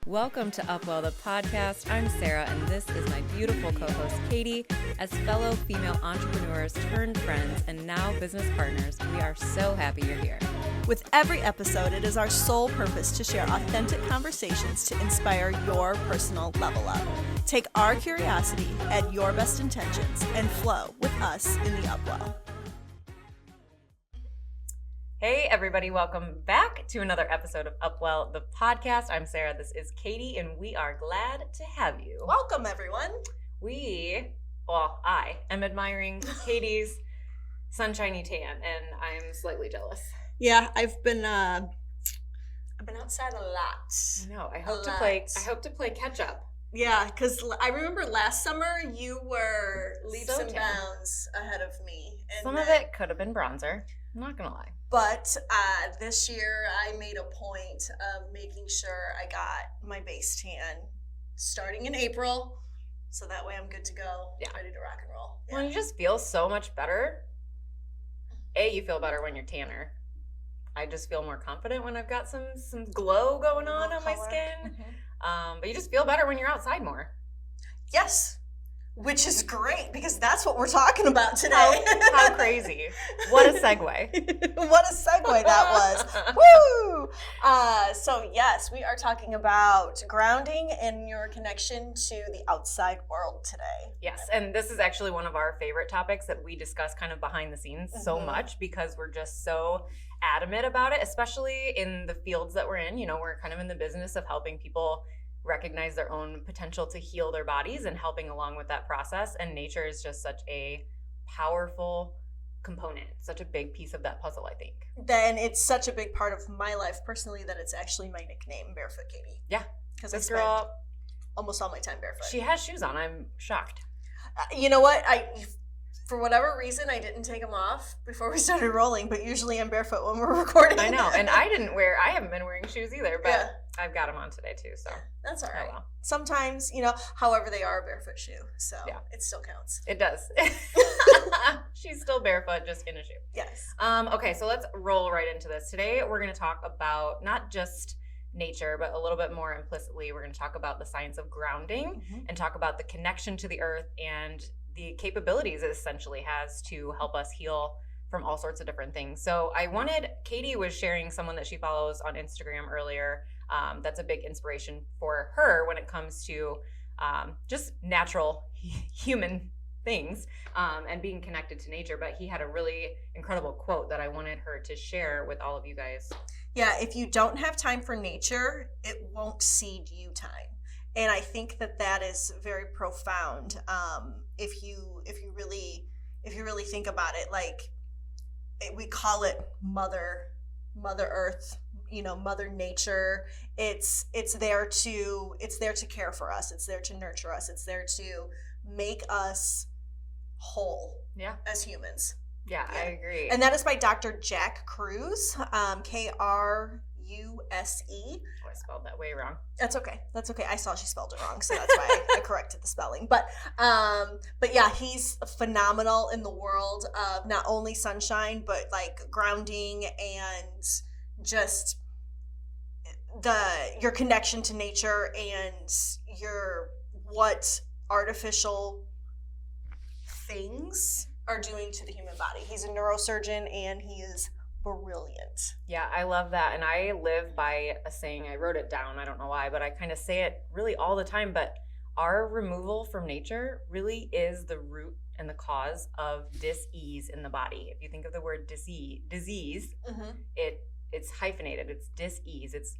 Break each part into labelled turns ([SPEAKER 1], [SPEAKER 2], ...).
[SPEAKER 1] Welcome to UpWell The Podcast. I'm Sarah, and this is my beautiful co-host, Katie. As fellow female entrepreneurs turned friends and now business partners, we are so happy you're here.
[SPEAKER 2] With every episode, it is our sole purpose to share authentic conversations to inspire your personal level up. Take our curiosity, add your best intentions, and flow with us in the UpWell.
[SPEAKER 1] Hey everybody, welcome back to another episode of UpWell The Podcast. I'm Sarah, this is Katie, and we are glad to have you.
[SPEAKER 2] Welcome, everyone.
[SPEAKER 1] I am admiring Katie's sunshiny tan, and I'm slightly jealous.
[SPEAKER 2] Yeah, I've been outside a lot.
[SPEAKER 1] No, I hope to play catch up.
[SPEAKER 2] Yeah, because I remember last summer you were leaps
[SPEAKER 1] So
[SPEAKER 2] and
[SPEAKER 1] tan.
[SPEAKER 2] bounds ahead of me. And
[SPEAKER 1] Some of it could have been bronzer. I'm not gonna lie.
[SPEAKER 2] But this year I made a point of making sure I got my base tan starting in April, so that way I'm good to go, ready to rock and roll. Yeah.
[SPEAKER 1] Well, you just feel so much better. You feel better when you're tanner. I just feel more confident when I've got some glow going on my
[SPEAKER 2] color.
[SPEAKER 1] skin.
[SPEAKER 2] Mm-hmm.
[SPEAKER 1] But you just feel better when you're outside more.
[SPEAKER 2] Yes, which is great because that's what we're talking about today.
[SPEAKER 1] How crazy. What a segue.
[SPEAKER 2] What a segue that was. Woo! So yes, we are talking about grounding and your connection to the outside world today.
[SPEAKER 1] Yes, and this is actually one of our favorite topics that we discuss kind of behind the scenes so much because we're just so adamant about it, especially in the fields that we're in. You know, we're kind of in the business of helping people recognize their own potential to heal their bodies and helping along with that process. And nature is just such a powerful component, such a big piece of that puzzle, I think.
[SPEAKER 2] Then it's such a big part of my life personally that it's actually my nickname, Barefoot Katie.
[SPEAKER 1] Yeah.
[SPEAKER 2] Because I
[SPEAKER 1] This
[SPEAKER 2] spend
[SPEAKER 1] girl,
[SPEAKER 2] almost all my time barefoot.
[SPEAKER 1] she has shoes on. I'm shocked.
[SPEAKER 2] You know what? For whatever reason, I didn't take them off before we started rolling, but usually I'm barefoot when we're recording.
[SPEAKER 1] I know. And I haven't been wearing shoes either, but
[SPEAKER 2] Yeah.
[SPEAKER 1] I've got them on today too. So
[SPEAKER 2] That's all right.
[SPEAKER 1] Oh, well.
[SPEAKER 2] Sometimes, however they are a barefoot shoe, so
[SPEAKER 1] Yeah.
[SPEAKER 2] it still counts.
[SPEAKER 1] It does. She's still barefoot, just in a shoe.
[SPEAKER 2] Yes.
[SPEAKER 1] Okay, so let's roll right into this. Today, we're going to talk about not just nature, but a little bit more implicitly, we're going to talk about the science of grounding and talk about the connection to the earth and the capabilities it essentially has to help us heal from all sorts of different things. So Katie was sharing someone that she follows on Instagram earlier. That's a big inspiration for her when it comes to just natural human things and being connected to nature. But he had a really incredible quote that I wanted her to share with all of you guys.
[SPEAKER 2] Yeah, if you don't have time for nature, it won't cede you time. And I think that is very profound. If you really think about it, like we call it Mother Earth, Mother Nature. It's there to care for us. It's there to nurture us. It's there to make us whole.
[SPEAKER 1] Yeah.
[SPEAKER 2] As humans.
[SPEAKER 1] Yeah, I agree.
[SPEAKER 2] And that is by Dr. Jack Kruse, Kruse.
[SPEAKER 1] I spelled that way wrong.
[SPEAKER 2] That's okay. I saw she spelled it wrong, so that's why I corrected the spelling. But yeah, he's phenomenal in the world of not only sunshine, but like grounding and just your connection to nature and what artificial things are doing to the human body. He's a neurosurgeon and he is brilliant.
[SPEAKER 1] Yeah, I love that. And I live by a saying, I wrote it down, I don't know why, but I kind of say it really all the time. But our removal from nature really is the root and the cause of dis-ease in the body. If you think of the word disease, it's hyphenated. It's dis-ease. It's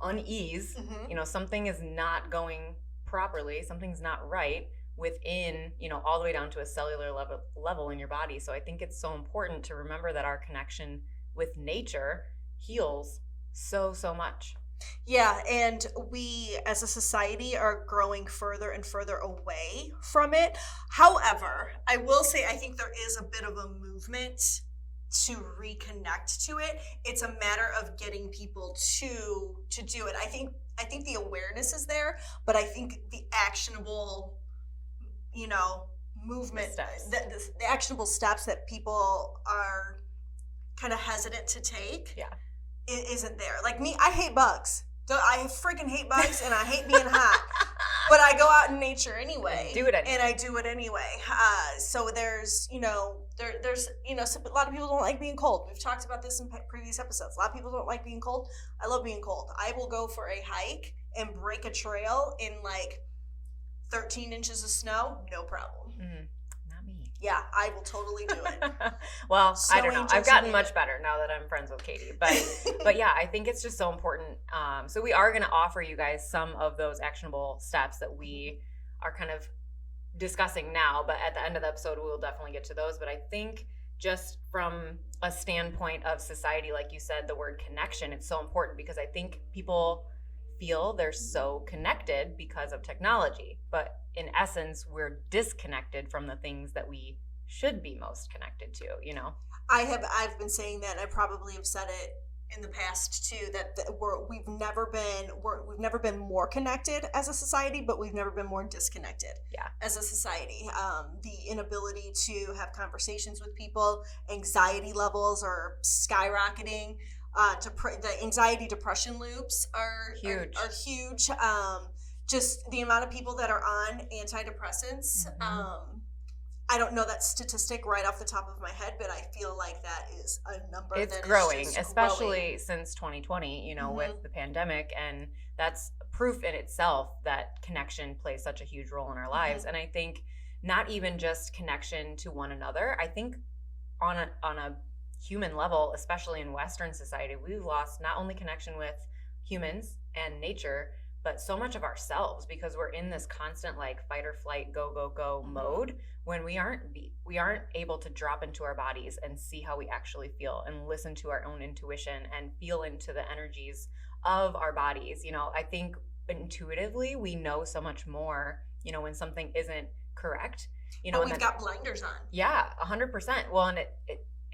[SPEAKER 1] unease. Something is not going properly. Something's not right within, all the way down to a cellular level in your body. So I think it's so important to remember that our connection with nature heals so much.
[SPEAKER 2] Yeah, and we as a society are growing further and further away from it. However, I will say I think there is a bit of a movement to reconnect to it. It's a matter of getting people to do it. I think the awareness is there, but I think the actionable movement, the actionable steps that people are kind of hesitant to take, isn't there. Like me, I hate bugs. I freaking hate bugs and I hate being hot. But I go out in nature anyway.
[SPEAKER 1] Do it anyway.
[SPEAKER 2] And I do it anyway. So there's, there's, a lot of people don't like being cold. We've talked about this in previous episodes. A lot of people don't like being cold. I love being cold. I will go for a hike and break a trail in like 13 inches of snow. No problem.
[SPEAKER 1] Mm-hmm. Not me.
[SPEAKER 2] Yeah, I will totally do it.
[SPEAKER 1] Well,
[SPEAKER 2] So
[SPEAKER 1] I don't know. I've
[SPEAKER 2] Angels
[SPEAKER 1] gotten
[SPEAKER 2] made
[SPEAKER 1] much
[SPEAKER 2] it.
[SPEAKER 1] better now that I'm friends with Katie. But yeah, I think it's just so important. So we are going to offer you guys some of those actionable steps that we are kind of discussing now. But at the end of the episode, we'll definitely get to those. But I think just from a standpoint of society, like you said, the word connection, it's so important because I think people feel they're so connected because of technology. But in essence, we're disconnected from the things that we should be most connected to,
[SPEAKER 2] I've been saying that, and I probably have said it in the past too, that we've never been more connected as a society, but we've never been more disconnected as a society. The inability to have conversations with people, anxiety levels are skyrocketing. The anxiety depression loops are huge. Just the amount of people that are on antidepressants. I don't know that statistic right off the top of my head, but I feel like that is a number
[SPEAKER 1] it's
[SPEAKER 2] that
[SPEAKER 1] growing,
[SPEAKER 2] is just
[SPEAKER 1] especially
[SPEAKER 2] growing.
[SPEAKER 1] since 2020, with the pandemic. And that's proof in itself that connection plays such a huge role in our lives. And I think not even just connection to one another. I think on a human level, especially in Western society, we've lost not only connection with humans and nature, but so much of ourselves because we're in this constant like fight or flight, go mode when we aren't able to drop into our bodies and see how we actually feel and listen to our own intuition and feel into the energies of our bodies. I think intuitively we know so much more, when something isn't correct.
[SPEAKER 2] But we've got blinders on.
[SPEAKER 1] Yeah, 100%. Well,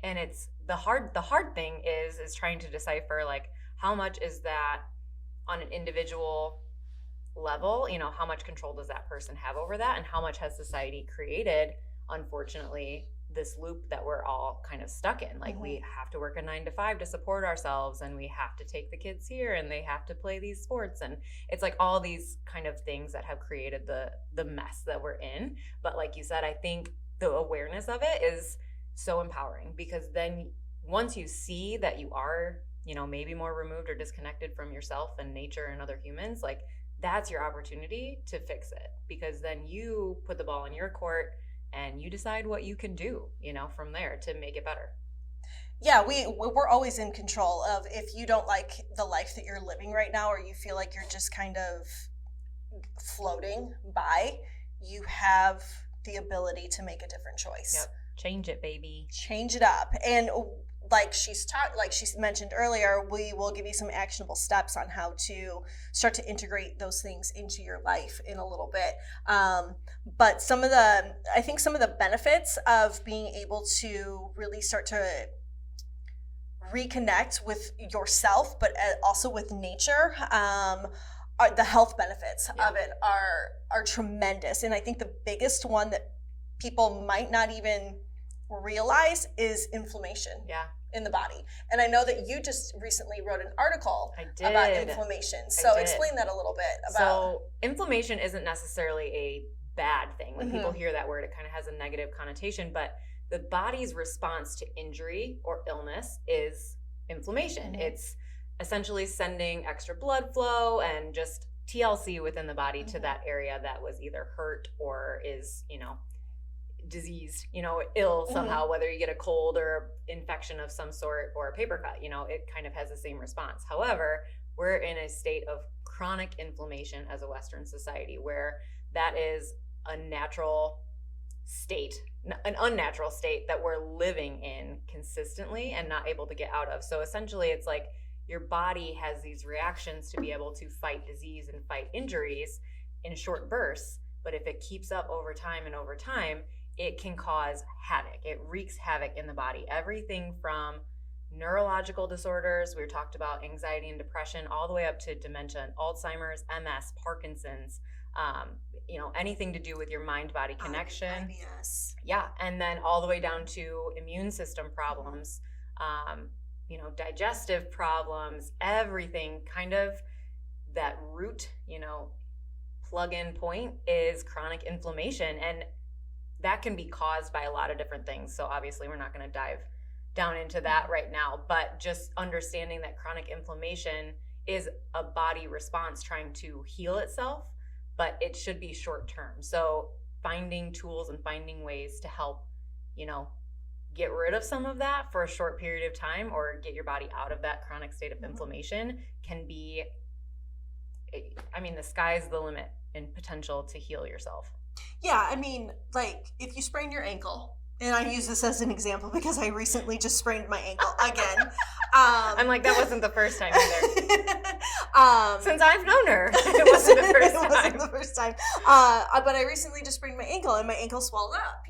[SPEAKER 1] and it's the hard thing is trying to decipher like how much is that on an individual level, how much control does that person have over that, and how much has society created, unfortunately, this loop that we're all kind of stuck in. Like we have to work a 9 to 5 to support ourselves, and we have to take the kids here, and they have to play these sports, and it's like all these kind of things that have created the mess that we're in. But like you said, I think the awareness of it is so empowering because then once you see that you are maybe more removed or disconnected from yourself and nature and other humans, like that's your opportunity to fix it because then you put the ball in your court and you decide what you can do, from there to make it better.
[SPEAKER 2] Yeah, we're always in control of if you don't like the life that you're living right now or you feel like you're just kind of floating by, you have the ability to make a different choice.
[SPEAKER 1] Yep. Change it, baby.
[SPEAKER 2] Change it up. And like she mentioned earlier, we will give you some actionable steps on how to start to integrate those things into your life in a little bit. But I think some of the benefits of being able to really start to reconnect with yourself, but also with nature, the health benefits of it are tremendous. And I think the biggest one that people might not even realize is inflammation in the body. And I know that you just recently wrote an article about inflammation. So explain that a little bit.
[SPEAKER 1] So inflammation isn't necessarily a bad thing. When people hear that word, it kind of has a negative connotation, but the body's response to injury or illness is inflammation. It's essentially sending extra blood flow and just TLC within the body to that area that was either hurt or is, diseased, ill somehow, whether you get a cold or infection of some sort or a paper cut, it kind of has the same response. However, we're in a state of chronic inflammation as a Western society where that is a natural state, an unnatural state that we're living in consistently and not able to get out of. So essentially it's like your body has these reactions to be able to fight disease and fight injuries in short bursts, but if it keeps up over time, it can cause havoc. It wreaks havoc in the body. Everything from neurological disorders, we talked about anxiety and depression, all the way up to dementia, Alzheimer's, MS, Parkinson's, anything to do with your mind-body connection.
[SPEAKER 2] IBS.
[SPEAKER 1] Yeah, and then all the way down to immune system problems, digestive problems, everything kind of that root, plug-in point is chronic inflammation. And that can be caused by a lot of different things. So obviously we're not going to dive down into that right now, but just understanding that chronic inflammation is a body response trying to heal itself, but it should be short term. So finding tools and finding ways to help, get rid of some of that for a short period of time or get your body out of that chronic state of inflammation can be, the sky's the limit in potential to heal yourself.
[SPEAKER 2] Yeah, like if you sprain your ankle, and I use this as an example because I recently just sprained my ankle again.
[SPEAKER 1] I'm like, that wasn't the first time either. Since I've known her, it wasn't the first time.
[SPEAKER 2] It wasn't the first time. But I recently just sprained my ankle, and my ankle swelled up,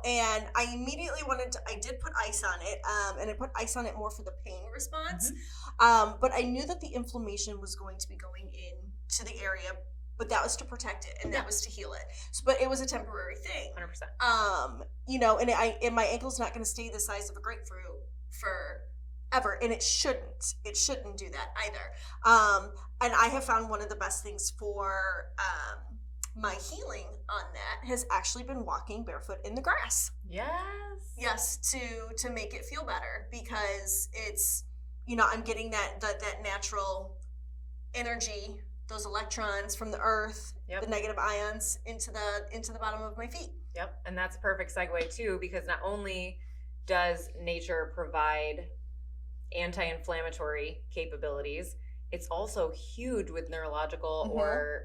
[SPEAKER 2] and I immediately I did put ice on it, and I put ice on it more for the pain response. But I knew that the inflammation was going to be going into the area, but that was to protect it, and that was to heal it. But it was a temporary thing.
[SPEAKER 1] 100%.
[SPEAKER 2] And my ankle's not going to stay the size of a grapefruit forever, and it shouldn't. It shouldn't do that either. And I have found one of the best things for my healing on that has actually been walking barefoot in the grass. Yes, to make it feel better, because it's, I'm getting that natural energy, those electrons from the earth, the negative ions into the bottom of my feet.
[SPEAKER 1] Yep. And that's a perfect segue too, because not only does nature provide anti-inflammatory capabilities, it's also huge with neurological or,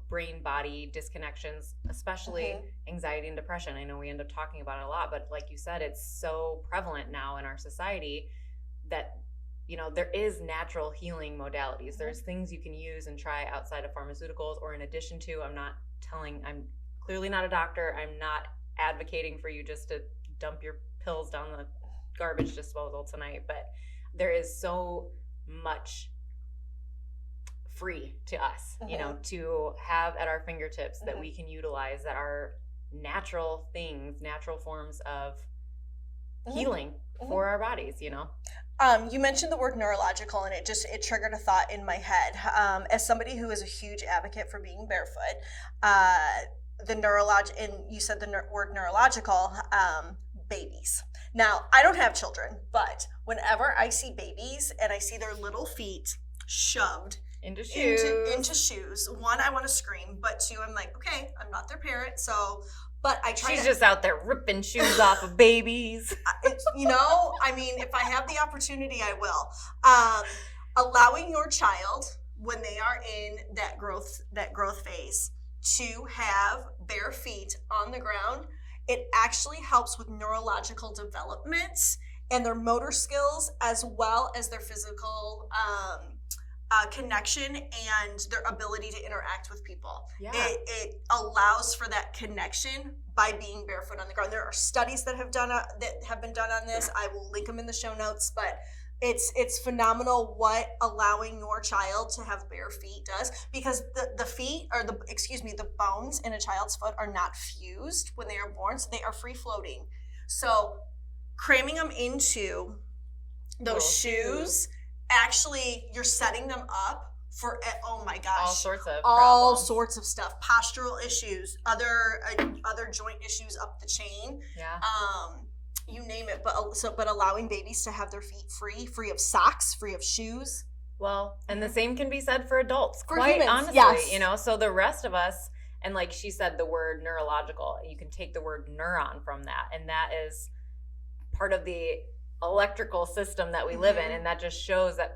[SPEAKER 1] brain body disconnections, especially anxiety and depression. I know we end up talking about it a lot, but like you said, it's so prevalent now in our society that there is natural healing modalities. There's things you can use and try outside of pharmaceuticals or in addition to. I'm clearly not a doctor. I'm not advocating for you just to dump your pills down the garbage disposal tonight, but there is so much free to us, to have at our fingertips that we can utilize that are natural things, natural forms of healing for our bodies,
[SPEAKER 2] You mentioned the word neurological, and it triggered a thought in my head. As somebody who is a huge advocate for being barefoot, and you said the word neurological, babies. Now, I don't have children, but whenever I see babies and I see their little feet shoved
[SPEAKER 1] into shoes,
[SPEAKER 2] one, I want to scream, but two, I'm like, okay, I'm not their parent, so. But I try.
[SPEAKER 1] She's just out there ripping shoes off of babies.
[SPEAKER 2] If I have the opportunity, I will. Allowing your child, when they are in that growth phase, to have bare feet on the ground, it actually helps with neurological development and their motor skills, as well as their physical connection and their ability to interact with people. Yeah. It allows for that connection by being barefoot on the ground. There are studies that have been done on this. I will link them in the show notes, but it's phenomenal what allowing your child to have bare feet does, because the bones in a child's foot are not fused when they are born, so they are free floating. So cramming them into those shoes, actually, you're setting them up for, oh my gosh, all sorts of stuff, postural issues, other joint issues up the chain.
[SPEAKER 1] Yeah.
[SPEAKER 2] You name it. But allowing babies to have their feet free of socks, free of shoes.
[SPEAKER 1] Well, and the same can be said for adults.
[SPEAKER 2] For
[SPEAKER 1] quite
[SPEAKER 2] humans,
[SPEAKER 1] honestly,
[SPEAKER 2] yes.
[SPEAKER 1] So the rest of us, and like she said, the word neurological, you can take the word neuron from that, and that is part of the electrical system that we live in, and that just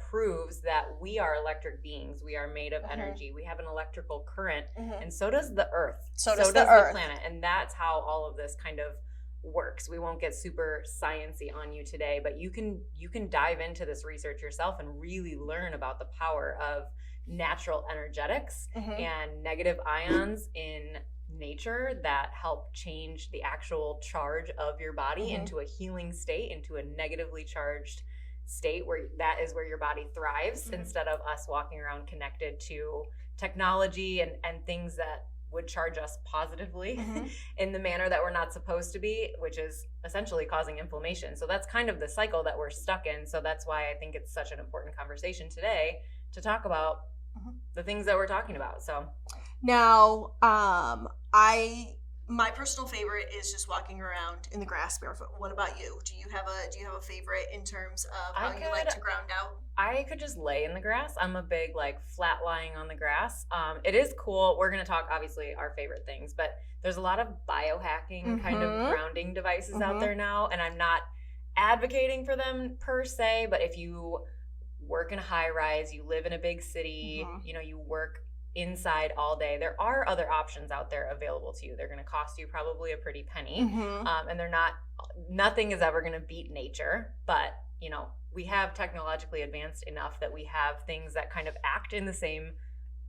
[SPEAKER 1] proves that we are electric beings. We are made of energy. We have an electrical current, and so does the earth. So does the planet, and that's how all of this kind of works. We won't get super sciencey on you today, but you can dive into this research yourself and really learn about the power of natural energetics and negative ions in nature that help change the actual charge of your body into a healing state, into a negatively charged state where that is where your body thrives, instead of us walking around connected to technology and things that would charge us positively in the manner that we're not supposed to be, which is essentially causing inflammation. So that's kind of the cycle that we're stuck in. So that's why I think it's such an important conversation today to talk about the things that we're talking about. So
[SPEAKER 2] now, my personal favorite is just walking around in the grass barefoot. What about you? Do you have a favorite in terms of how you like to ground out?
[SPEAKER 1] I could just lay in the grass. I'm a big like flat lying on the grass. It is cool. We're going to talk obviously our favorite things, but there's a lot of biohacking kind of grounding devices out there now, and I'm not advocating for them per se, but if you work in a high rise, you live in a big city, you know, you work inside all day, there are other options out there available to you. They're going to cost you probably a pretty penny, and nothing is ever going to beat nature, but you know, we have technologically advanced enough that we have things that kind of act in the same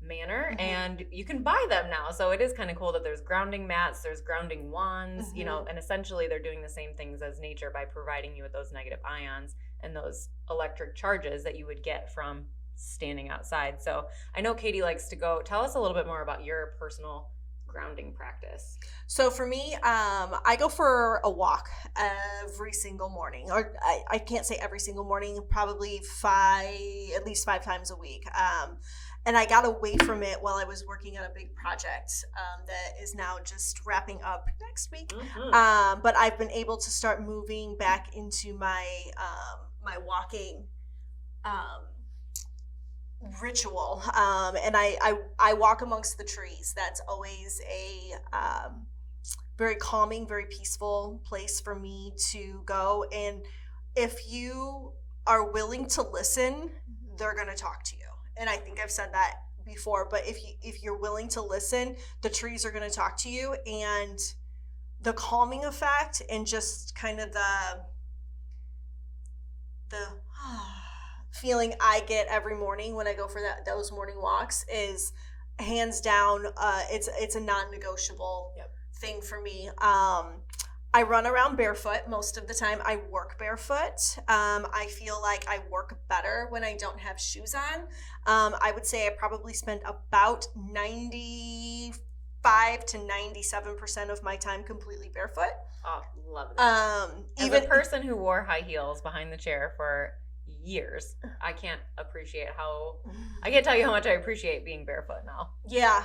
[SPEAKER 1] manner, and you can buy them now. So it is kind of cool that there's grounding mats, there's grounding wands, you know, and essentially they're doing the same things as nature by providing you with those negative ions and those electric charges that you would get from standing outside. So I know Katie likes to go. Tell us a little bit more about your personal grounding practice.
[SPEAKER 2] So for me, I go for a walk every single morning, or I can't say every single morning, probably at least 5 times a week. And I got away from it while I was working on a big project that is now just wrapping up next week. But I've been able to start moving back into my my walking ritual, and I walk amongst the trees. That's always a very calming, very peaceful place for me to go. And if you are willing to listen, they're going to talk to you. And I think I've said that before, but if you're willing to listen, the trees are going to talk to you, and the calming effect and just kind of the feeling I get every morning when I go for those morning walks is hands down, it's a non-negotiable thing for me. I run around barefoot most of the time. I work barefoot. I feel like I work better when I don't have shoes on. I would say I probably spend about 95 to 97% of my time completely barefoot.
[SPEAKER 1] Oh, love that. As a person who wore high heels behind the chair for years, I can't tell you how much I appreciate being barefoot now.
[SPEAKER 2] Yeah,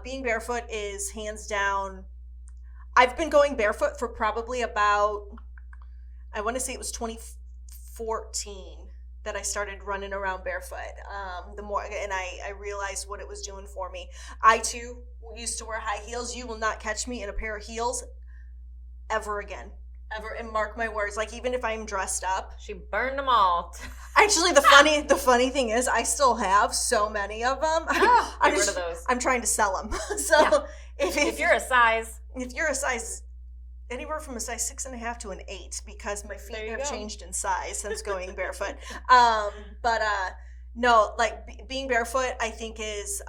[SPEAKER 2] being barefoot is hands down. I've been going barefoot for probably about, I want to say it was 2014 that I started running around barefoot. And I realized what it was doing for me. I too used to wear high heels. You will not catch me in a pair of heels ever again. Ever, and mark my words, like even if I'm dressed up.
[SPEAKER 1] She burned them all.
[SPEAKER 2] Actually, the funny thing is I still have so many of them.
[SPEAKER 1] Get rid of those.
[SPEAKER 2] I'm trying to sell them. So if you're a size anywhere from a size 6.5 to an 8, because my feet have changed in size since going barefoot. No, like being barefoot, I think is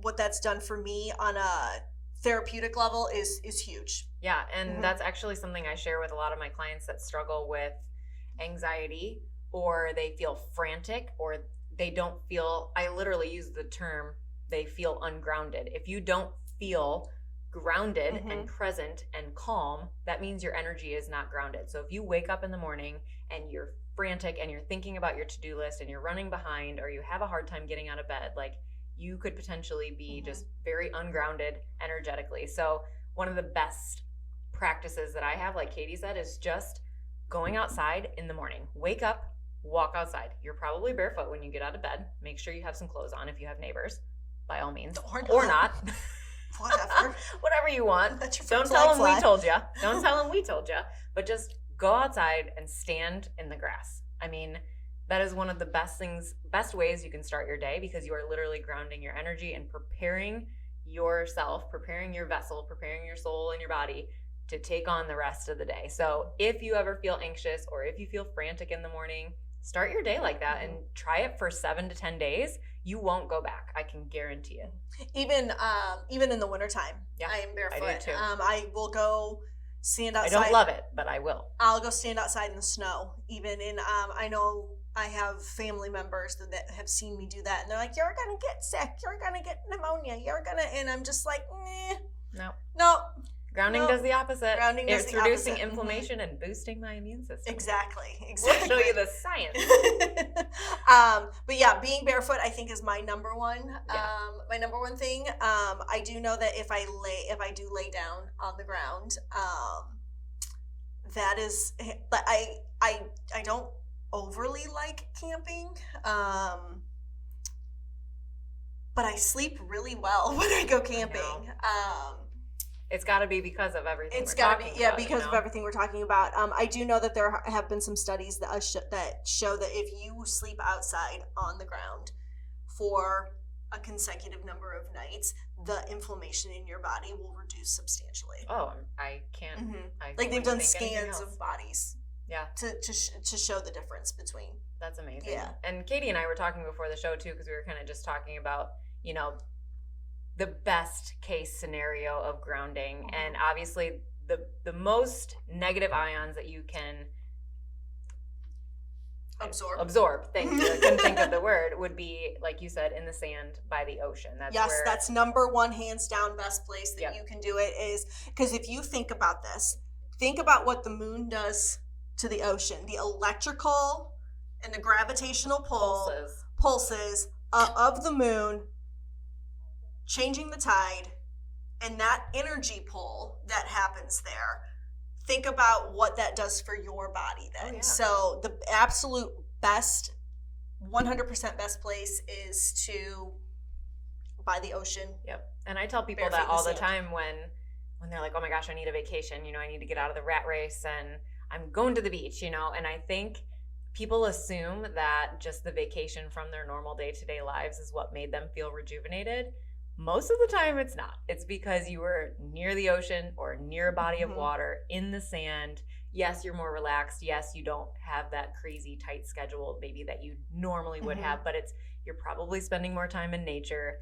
[SPEAKER 2] what that's done for me on a therapeutic level is huge.
[SPEAKER 1] Yeah, and that's actually something I share with a lot of my clients that struggle with anxiety, or they feel frantic, or they don't feel, I literally use the term, they feel ungrounded. If you don't feel grounded and present and calm, that means your energy is not grounded. So if you wake up in the morning and you're frantic and you're thinking about your to-do list and you're running behind, or you have a hard time getting out of bed, like you could potentially be just very ungrounded energetically. So one of the best practices that I have, like Katie said, is just going outside in the morning. Wake up, walk outside. You're probably barefoot when you get out of bed. Make sure you have some clothes on if you have neighbors, by all means, or not. Whatever you want. Don't tell them we told you. Don't tell them we told you. But just go outside and stand in the grass. I mean, that is one of the best ways you can start your day, because you are literally grounding your energy and preparing yourself, preparing your vessel, preparing your soul and your body to take on the rest of the day. So if you ever feel anxious or if you feel frantic in the morning, start your day like that and try it for 7 to 10 days. You won't go back. I can guarantee it.
[SPEAKER 2] Even in the wintertime, I am barefoot.
[SPEAKER 1] I do too.
[SPEAKER 2] I will go stand outside.
[SPEAKER 1] I don't love it, but I will.
[SPEAKER 2] I'll go stand outside in the snow. Even in, I know I have family members that have seen me do that, and they're like, "You're gonna get sick. You're gonna get pneumonia. And I'm just like, no.
[SPEAKER 1] Grounding does the opposite.
[SPEAKER 2] Grounding does
[SPEAKER 1] it's
[SPEAKER 2] the
[SPEAKER 1] reducing
[SPEAKER 2] opposite.
[SPEAKER 1] inflammation and boosting my immune system.
[SPEAKER 2] Exactly.
[SPEAKER 1] We'll show you the science.
[SPEAKER 2] But yeah, being barefoot, I think, is my number one.
[SPEAKER 1] Yeah.
[SPEAKER 2] My number one thing. I do know that if I do lay down on the ground, that is. But I don't overly like camping. But I sleep really well when I go camping.
[SPEAKER 1] It's got to be because of everything.
[SPEAKER 2] It's got to be, yeah,
[SPEAKER 1] about,
[SPEAKER 2] because of everything we're talking about. I do know that there have been some studies that show that if you sleep outside on the ground for a consecutive number of nights, the inflammation in your body will reduce substantially.
[SPEAKER 1] Oh, I can't.
[SPEAKER 2] Mm-hmm.
[SPEAKER 1] I
[SPEAKER 2] like they've done scans
[SPEAKER 1] else.
[SPEAKER 2] of bodies.
[SPEAKER 1] Yeah.
[SPEAKER 2] To show the difference between.
[SPEAKER 1] That's amazing.
[SPEAKER 2] Yeah.
[SPEAKER 1] And Katie and I were talking before the show too, because we were kind of just talking about, the best case scenario of grounding. Mm-hmm. And obviously the most negative ions that you can absorb. Thank you. I couldn't think of the word. Would be, like you said, in the sand by the ocean.
[SPEAKER 2] That's number one, hands down, best place that you can do it is, because if you think about this, think about what the moon does to the ocean. The electrical and the gravitational pulses of the moon changing the tide, and that energy pull that happens there. Think about what that does for your body then. Oh, yeah. So the absolute best, 100% best place is by the ocean.
[SPEAKER 1] Yep. And I tell people that all the time when they're like, oh my gosh, I need a vacation. I need to get out of the rat race and I'm going to the beach, and I think people assume that just the vacation from their normal day-to-day lives is what made them feel rejuvenated. Most of the time it's not. It's because you were near the ocean or near a body of water in the sand. Yes, you're more relaxed. Yes, you don't have that crazy tight schedule maybe that you normally would have, but you're probably spending more time in nature.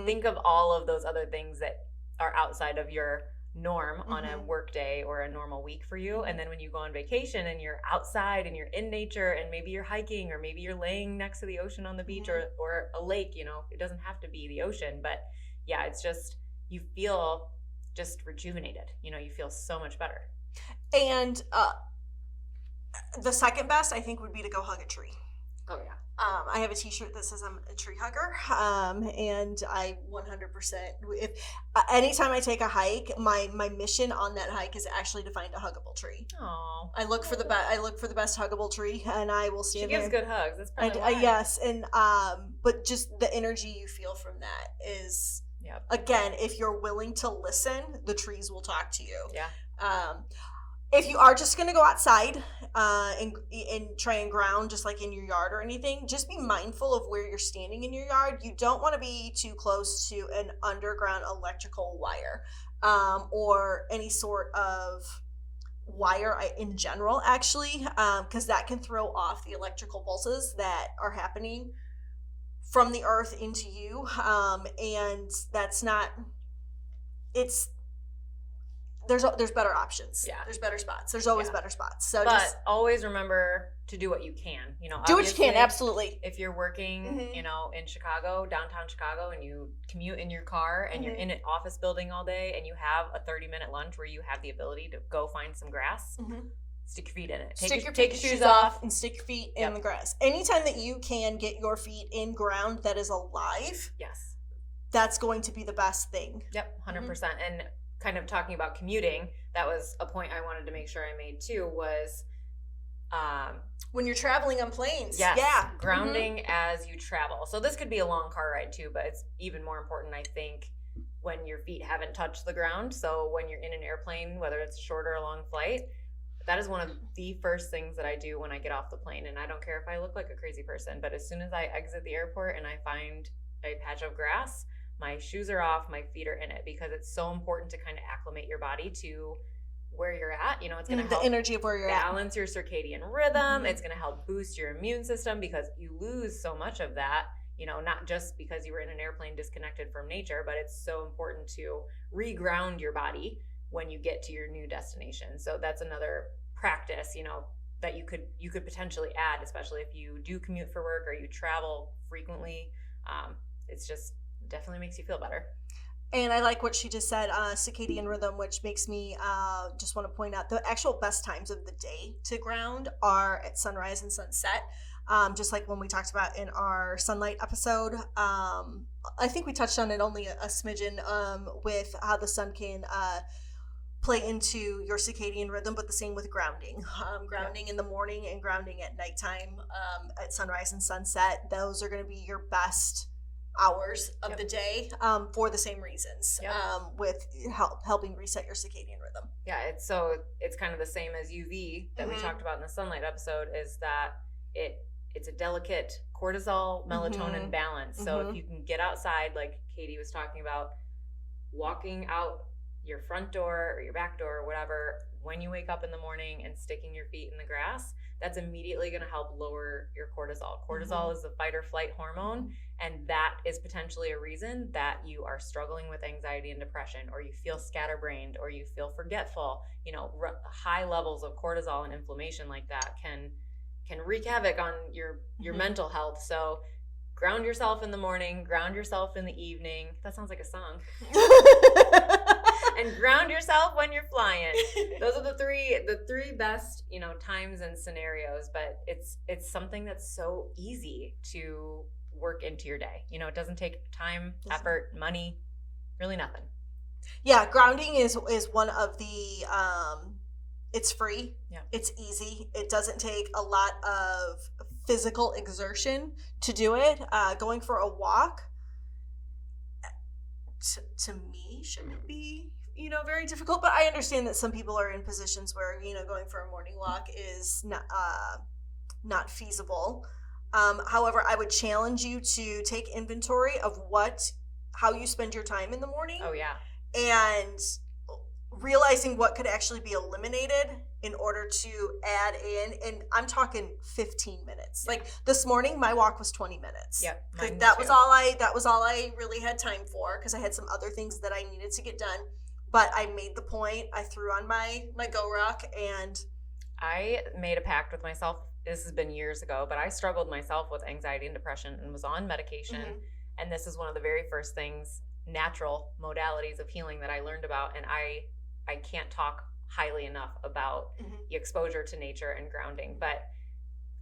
[SPEAKER 1] Think of all of those other things that are outside of your norm on a work day or a normal week for you. And then when you go on vacation and you're outside and you're in nature and maybe you're hiking or maybe you're laying next to the ocean on the beach or a lake, it doesn't have to be the ocean, but yeah, it's just, you feel just rejuvenated. You feel so much better.
[SPEAKER 2] And the second best, I think, would be to go hug a tree.
[SPEAKER 1] Oh yeah.
[SPEAKER 2] I have a t-shirt that says I'm a tree hugger. And I 100%, anytime I take a hike, my mission on that hike is actually to find a huggable tree.
[SPEAKER 1] Oh.
[SPEAKER 2] I look for the best huggable tree, and I will stand there.
[SPEAKER 1] She gives good hugs. That's probably why.
[SPEAKER 2] Yes. And, but just the energy you feel from that is, again, if you're willing to listen, the trees will talk to you.
[SPEAKER 1] Yeah.
[SPEAKER 2] If you are just going to go outside and try and ground just like in your yard or anything, just be mindful of where you're standing in your yard. You don't want to be too close to an underground electrical wire or any sort of wire in general, actually, because that can throw off the electrical pulses that are happening from the earth into you. And that's not, there's better options. Yeah. There's better spots. There's always better spots. So
[SPEAKER 1] but always remember to do what you can.
[SPEAKER 2] Do what you can, absolutely.
[SPEAKER 1] If you're working, in Chicago, downtown Chicago, and you commute in your car and you're in an office building all day and you have a 30-minute lunch where you have the ability to go find some grass, stick your feet in it. Take your shoes off
[SPEAKER 2] and stick your feet in the grass. Anytime that you can get your feet in ground that is alive, that's going to be the best thing.
[SPEAKER 1] Yep, 100%. And kind of talking about commuting, that was a point I wanted to make sure I made too, was
[SPEAKER 2] when you're traveling on planes.
[SPEAKER 1] Yes, grounding as you travel. So this could be a long car ride too, but it's even more important, I think, when your feet haven't touched the ground. So when you're in an airplane, whether it's a short or a long flight, that is one of the first things that I do when I get off the plane. And I don't care if I look like a crazy person, but as soon as I exit the airport and I find a patch of grass, my shoes are off, my feet are in it, because it's so important to kind of acclimate your body to where you're at. It's going to help
[SPEAKER 2] the energy of where you're
[SPEAKER 1] balance your circadian rhythm. It's going to help boost your immune system because you lose so much of that, not just because you were in an airplane disconnected from nature, but it's so important to reground your body when you get to your new destination. So that's another practice, that you could potentially add, especially if you do commute for work or you travel frequently. It's just definitely makes you feel better.
[SPEAKER 2] And I like what she just said, circadian rhythm, which makes me just want to point out the actual best times of the day to ground are at sunrise and sunset. Just like when we talked about in our sunlight episode. I think we touched on it only a smidgen with how the sun can play into your circadian rhythm, but the same with grounding. Grounding in the morning and grounding at nighttime at sunrise and sunset. Those are going to be your best hours of the day for the same reasons, with helping reset your circadian rhythm.
[SPEAKER 1] Yeah, it's kind of the same as UV that we talked about in the sunlight episode, is that it's a delicate cortisol melatonin balance. So if you can get outside, like Katie was talking about, walking out your front door or your back door or whatever when you wake up in the morning and sticking your feet in the grass, that's immediately going to help lower your cortisol. Cortisol is the fight or flight hormone, and that is potentially a reason that you are struggling with anxiety and depression, or you feel scatterbrained, or you feel forgetful. High levels of cortisol and inflammation like that can wreak havoc on your mental health. So ground yourself in the morning, ground yourself in the evening. That sounds like a song. And ground yourself when you're flying. Those are the three best, times and scenarios, but it's something that's so easy to work into your day. It doesn't take time, effort, money, really nothing.
[SPEAKER 2] Yeah, grounding is one of the it's free.
[SPEAKER 1] Yeah.
[SPEAKER 2] It's easy. It doesn't take a lot of physical exertion to do it. Going for a walk to me shouldn't be very difficult, but I understand that some people are in positions where going for a morning walk is not feasible. However, I would challenge you to take inventory of how you spend your time in the morning.
[SPEAKER 1] Oh yeah.
[SPEAKER 2] And realizing what could actually be eliminated in order to add in, and I'm talking 15 minutes. Like this morning, my walk was 20 minutes.
[SPEAKER 1] Yep.
[SPEAKER 2] That was all I really had time for, because I had some other things that I needed to get done. But I made the point. I threw on my Go Rock, and
[SPEAKER 1] I made a pact with myself. This has been years ago, but I struggled myself with anxiety and depression and was on medication. And this is one of the very first things, natural modalities of healing, that I learned about. And I can't talk highly enough about the exposure to nature and grounding. But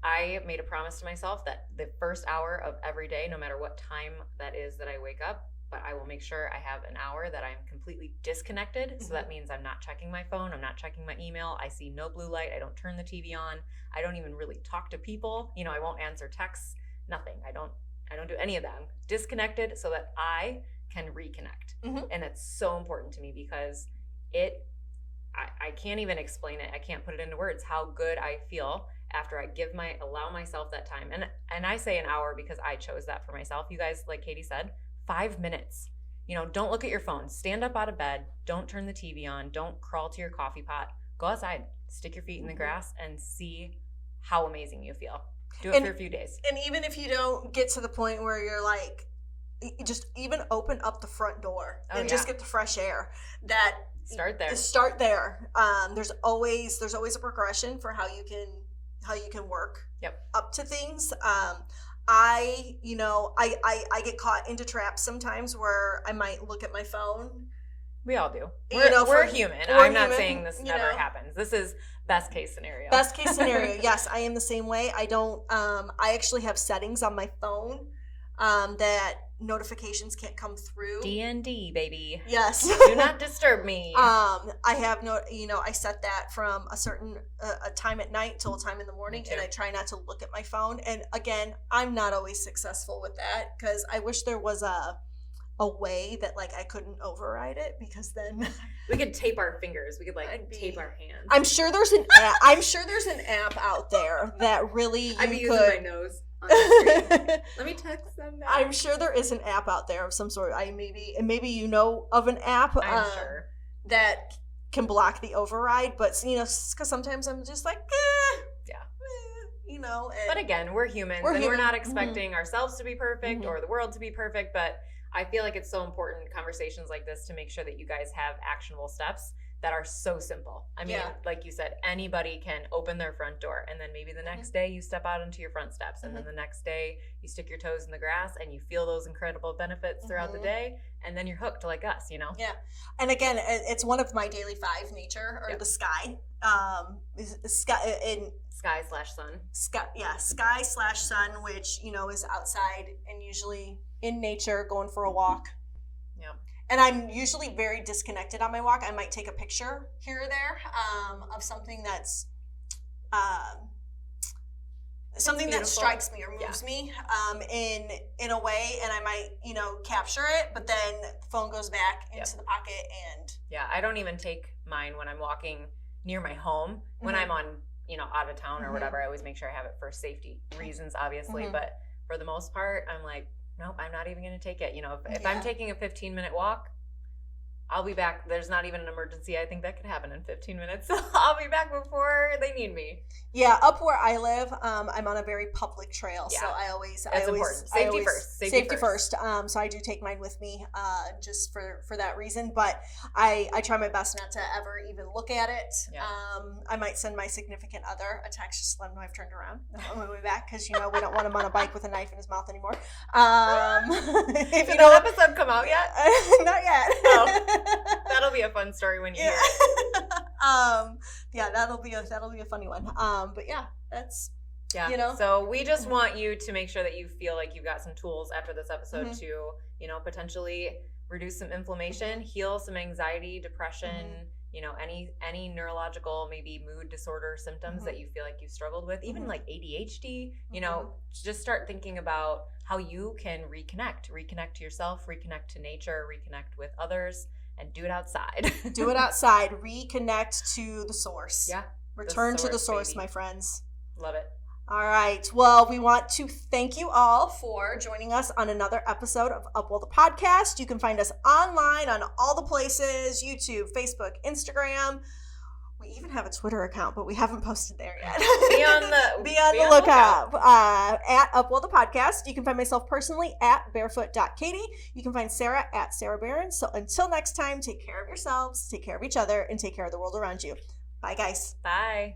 [SPEAKER 1] I made a promise to myself that the first hour of every day, no matter what time that is that I wake up, but I will make sure I have an hour that I'm completely disconnected. So that means I'm not checking my phone. I'm not checking my email. I see no blue light. I don't turn the TV on. I don't even really talk to people. I won't answer texts, nothing. I don't do any of that. I'm disconnected so that I can reconnect. And it's so important to me, because I can't even explain it. I can't put it into words how good I feel after I allow myself that time. And I say an hour because I chose that for myself. You guys, like Katie said, 5 minutes. Don't look at your phone. Stand up out of bed. Don't turn the TV on. Don't crawl to your coffee pot. Go outside. Stick your feet in the grass and see how amazing you feel. Do it for a few days.
[SPEAKER 2] And even if you don't get to the point where you're like, just even open up the front door and just get the fresh air.
[SPEAKER 1] Start
[SPEAKER 2] there. There's always a progression for how you can work up to things. I get caught into traps sometimes where I might look at my phone.
[SPEAKER 1] We all do. We're human. I'm not saying this never happens. This is best case scenario.
[SPEAKER 2] Best case scenario. Yes, I am the same way. I actually have settings on my phone that notifications can't come through.
[SPEAKER 1] D&D, baby.
[SPEAKER 2] Yes.
[SPEAKER 1] Do not disturb me.
[SPEAKER 2] I have I set that from a certain a time at night till a time in the morning, and I try not to look at my phone. And again, I'm not always successful with that, because I wish there was a way that I couldn't override it, because then
[SPEAKER 1] we could tape our fingers. We could tape our hands.
[SPEAKER 2] I'm sure there's an app out there that really
[SPEAKER 1] I'd be using my nose. Let me text them back.
[SPEAKER 2] I'm sure there is an app out there of some sort. Maybe you know of an app
[SPEAKER 1] I'm sure
[SPEAKER 2] that can block the override, but because sometimes I'm just like,
[SPEAKER 1] but again, we're humans, and we're not expecting ourselves to be perfect or the world to be perfect. But I feel like it's so important, conversations like this, to make sure that you guys have actionable steps that are so simple. I mean, like you said, anybody can open their front door, and then maybe the next day you step out into your front steps, and then the next day you stick your toes in the grass and you feel those incredible benefits throughout the day, and then you're hooked like us, you know?
[SPEAKER 2] Yeah. And again, it's one of my daily 5, nature, or the sky.
[SPEAKER 1] Sky/sun.
[SPEAKER 2] Sky/sun, which, you know, is outside and usually in nature, going for a walk.
[SPEAKER 1] Yeah.
[SPEAKER 2] And I'm usually very disconnected on my walk. I might take a picture here or there of something that's something that strikes me or moves me in a way, and I might, you know, capture it, but then the phone goes back into the pocket. And
[SPEAKER 1] I don't even take mine when I'm walking near my home. When I'm on, you know, out of town or whatever, I always make sure I have it for safety reasons, obviously. But for the most part, I'm like, nope, I'm not even going to take it. You know, if I'm taking a 15-minute walk, I'll be back. There's not even an emergency I think that could happen in 15 minutes. So I'll be back before they need me.
[SPEAKER 2] Yeah, up where I live, I'm on a very public trail, so that's
[SPEAKER 1] important. Safety first.
[SPEAKER 2] Safety first. So I do take mine with me, just for that reason. But I try my best not to ever even look at it. Yeah. I might send my significant other a text just to let him know I've turned around on my way back, because, you know, we don't want him on a bike with a knife in his mouth anymore.
[SPEAKER 1] If you know, that episode come out yet?
[SPEAKER 2] Not yet.
[SPEAKER 1] Oh. That'll be a fun story when you hear it.
[SPEAKER 2] That'll be a funny one. But that's
[SPEAKER 1] you know. So we just want you to make sure that you feel like you've got some tools after this episode to, you know, potentially reduce some inflammation, heal some anxiety, depression, you know, any neurological, maybe mood disorder symptoms that you feel like you've struggled with, even like ADHD, you know, just start thinking about how you can reconnect to yourself, reconnect to nature, reconnect with others. And do it outside.
[SPEAKER 2] Do it outside. Reconnect to the source.
[SPEAKER 1] Yeah.
[SPEAKER 2] Return to the source, my friends.
[SPEAKER 1] Love it.
[SPEAKER 2] All right. Well, we want to thank you all for joining us on another episode of UpWell The Podcast. You can find us online on all the places: YouTube, Facebook, Instagram. We even have a Twitter account, but we haven't posted there yet.
[SPEAKER 1] Be on the
[SPEAKER 2] lookout. At UpWell The Podcast. You can find myself personally at barefoot.katie. You can find Sarah at Sarah Barron. So until next time, take care of yourselves, take care of each other, and take care of the world around you. Bye, guys.
[SPEAKER 1] Bye.